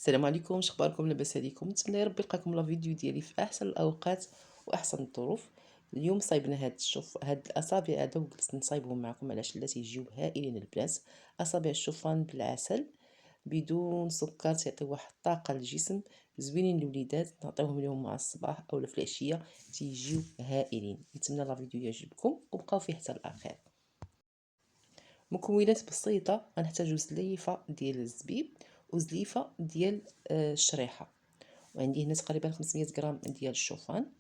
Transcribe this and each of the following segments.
السلام عليكم، شخباركم؟ لاباس عليكم؟ نتمنى يا ربي يلقاكم لا فيديو ديالي في احسن الاوقات واحسن الظروف. اليوم صايبنا هاد الاصابع هذا وجلست نصايبهم معكم علاش لا تيجيو هائلين البنات. اصابع الشوفان بالعسل بدون سكر، تعطي واحد الطاقه للجسم، زوينين للوليدات، نعطيوهم لهم مع الصباح او في العشيه تيجيو هائلين. نتمنى لا فيديو يعجبكم وبقاو فيه حتى الاخير. مكونات بسيطه، غنحتاجو زليفه ديال الزبيب وزليفه ديال الشريحه، وعندي هنا تقريبا 500 غرام ديال الشوفان.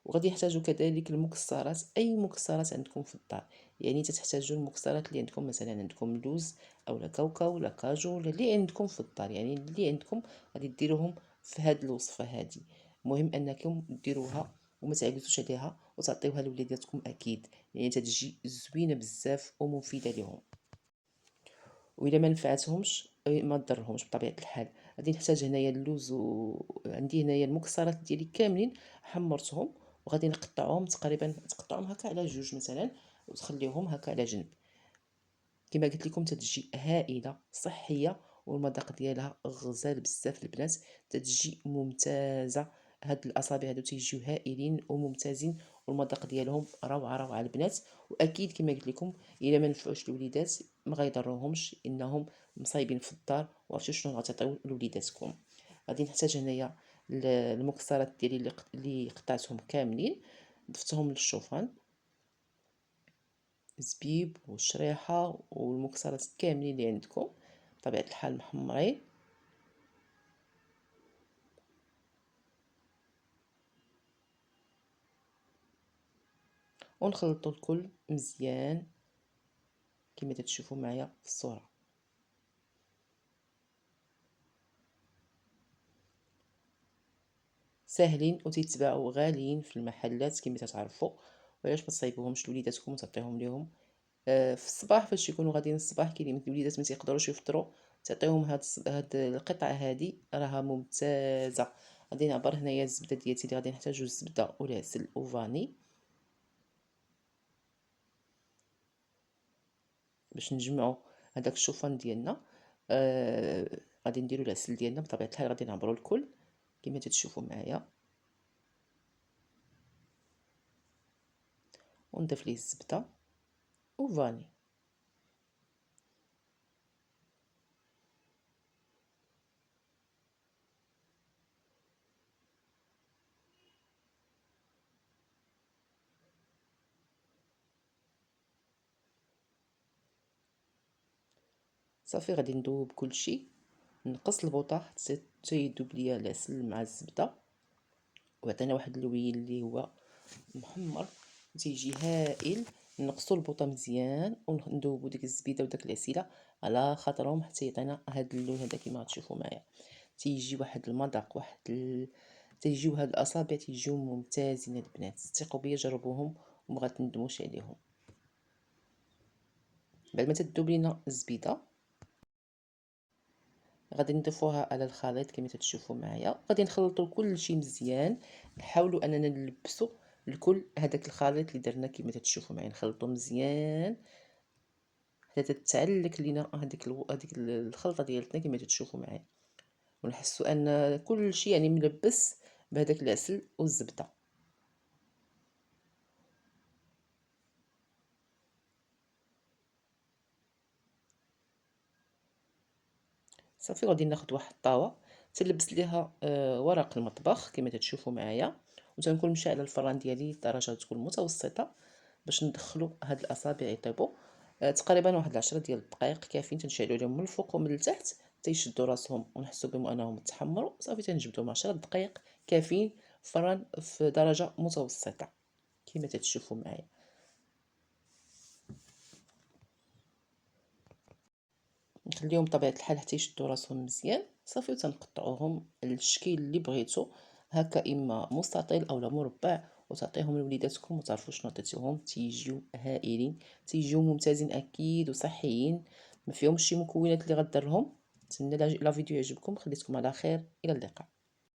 وغادي نحتاجو كذلك المكسرات، اي مكسرات عندكم في الدار، يعني تحتاجوا المكسرات اللي عندكم، مثلا عندكم لوز اولا كاوكاو ولا كاجو ولا اللي عندكم في الدار، يعني اللي عندكم غادي ديروهم في هذه الوصفه هذه. المهم انكم ديروها وما تعكزوش عليها وتعطيوها لوليداتكم اكيد، يعني تتجي زوينه بزاف ومفيده لهم. وإلا ما نفعتهمش ما تضرهمش بطبيعة الحال. غادي نحتاج هنايا اللوز، وعندي هنايا المكسرات ديالي كاملين حمرتهم، وغادي نقطعهم تقريبا، تقطعهم هكا على جوج مثلا وتخليهم هكا على جنب. كما قلت لكم تتجي هائله صحيه، والمذاق ديالها غزال بزاف البنات، تتجي ممتازه. هاد الاصابع هادو تيجيو هائلين وممتازين، والمذاق ديالهم روعه روعه البنات. واكيد كما قلت لكم الا ما نفعوش الوليدات ما غيضروهمش، انهم مصايبين في الدار وعرفتوا شنو غتعطيو لوليداتكم. غادي نحتاج هنايا المكسرات ديالي اللي قطعتهم كاملين، ضفتهم للشوفان، زبيب والشريحة والمكسرات كاملين اللي عندكم بطبيعة الحال محمرين. ونخلطوا الكل مزيان كما تتشوفوا معايا في الصورة. ساهلين وتيتباعوا غاليين في المحلات كما تعرفوا، وعلاش ما تصايبوهمش لوليداتكم وتعطيهم ليهم في الصباح فاش يكونوا غاديين الصباح. كاينين الوليدات ما تيقدروش يفطروا، تعطيهم هاد القطعه هذه راها ممتازه. غادي نعبر هنايا الزبده ديالتي اللي غادي نحتاجو الزبده والعسل وفاني باش نجمعوا هذاك الشوفان ديالنا. غادي نديرو العسل ديالنا بطبيعه الحال، غادي نعبرو الكل كما تتشوفوا معايا، ونضيف ليه الزبده وفاني. صافي غادي ندوب كلشي، نقص البوطه حتى يذوب ليا العسل مع الزبده، وعطينا واحد اللوين اللي هو محمر تيجي هائل. نقصوا البوطه مزيان وندوبوا ديك الزبيده وداك العسيله على خاطرهم حتى يعطينا هذا اللون هذا كما تشوفوا معايا. تيجي واحد المذاق تيجيو هاد الاصابع تيجيو ممتازين البنات، ثقوا بيا جربوهم وما غتندموش عليهم. بعد ما تذوب لينا الزبيده غادي نضيفوها على الخليط كما تشوفوا معايا، غادي نخلطوا كلشي مزيان. نحاولوا اننا نلبسوا الكل هذاك الخليط اللي درنا كما تشوفوا معايا، نخلطوا مزيان حتى تتعلك لينا هذيك الخلطه ديالتنا كما تشوفوا معايا، ونحسوا ان كلشي يعني ملبس بهذاك العسل والزبده. صافي غادي ناخذ واحد الطاوه تنلبس ليها ورق المطبخ كما تشوفوا معايا، وتنكون مشعله الفران ديالي درجه تكون متوسطه باش ندخلوا هاد الاصابع يطيبوا تقريبا واحد 10 ديال الدقائق كافيين. تنشعلوا عليهم من الفوق ومن التحت تيشدوا راسهم ونحسوا بهم انهم تحمروا. صافي تنجبدهم 10 دقائق كافيين فران في درجه متوسطه كما تشوفوا معايا. نخليهم بطبيعه الحال حتى يشدوا راسهم مزيان صافي، وتنقطعوهم الشكل اللي بغيتو، هكا اما مستطيل اولا مربع، وتعطيهم لوليداتكم وتعرفوا شنو عطيتيهم تيجيو هائلين، تيجيو ممتازين اكيد وصحيين، ما فيهمش شي مكونات اللي غدرهم. نتمنى لا فيديو يعجبكم، خليتكم على خير، الى اللقاء.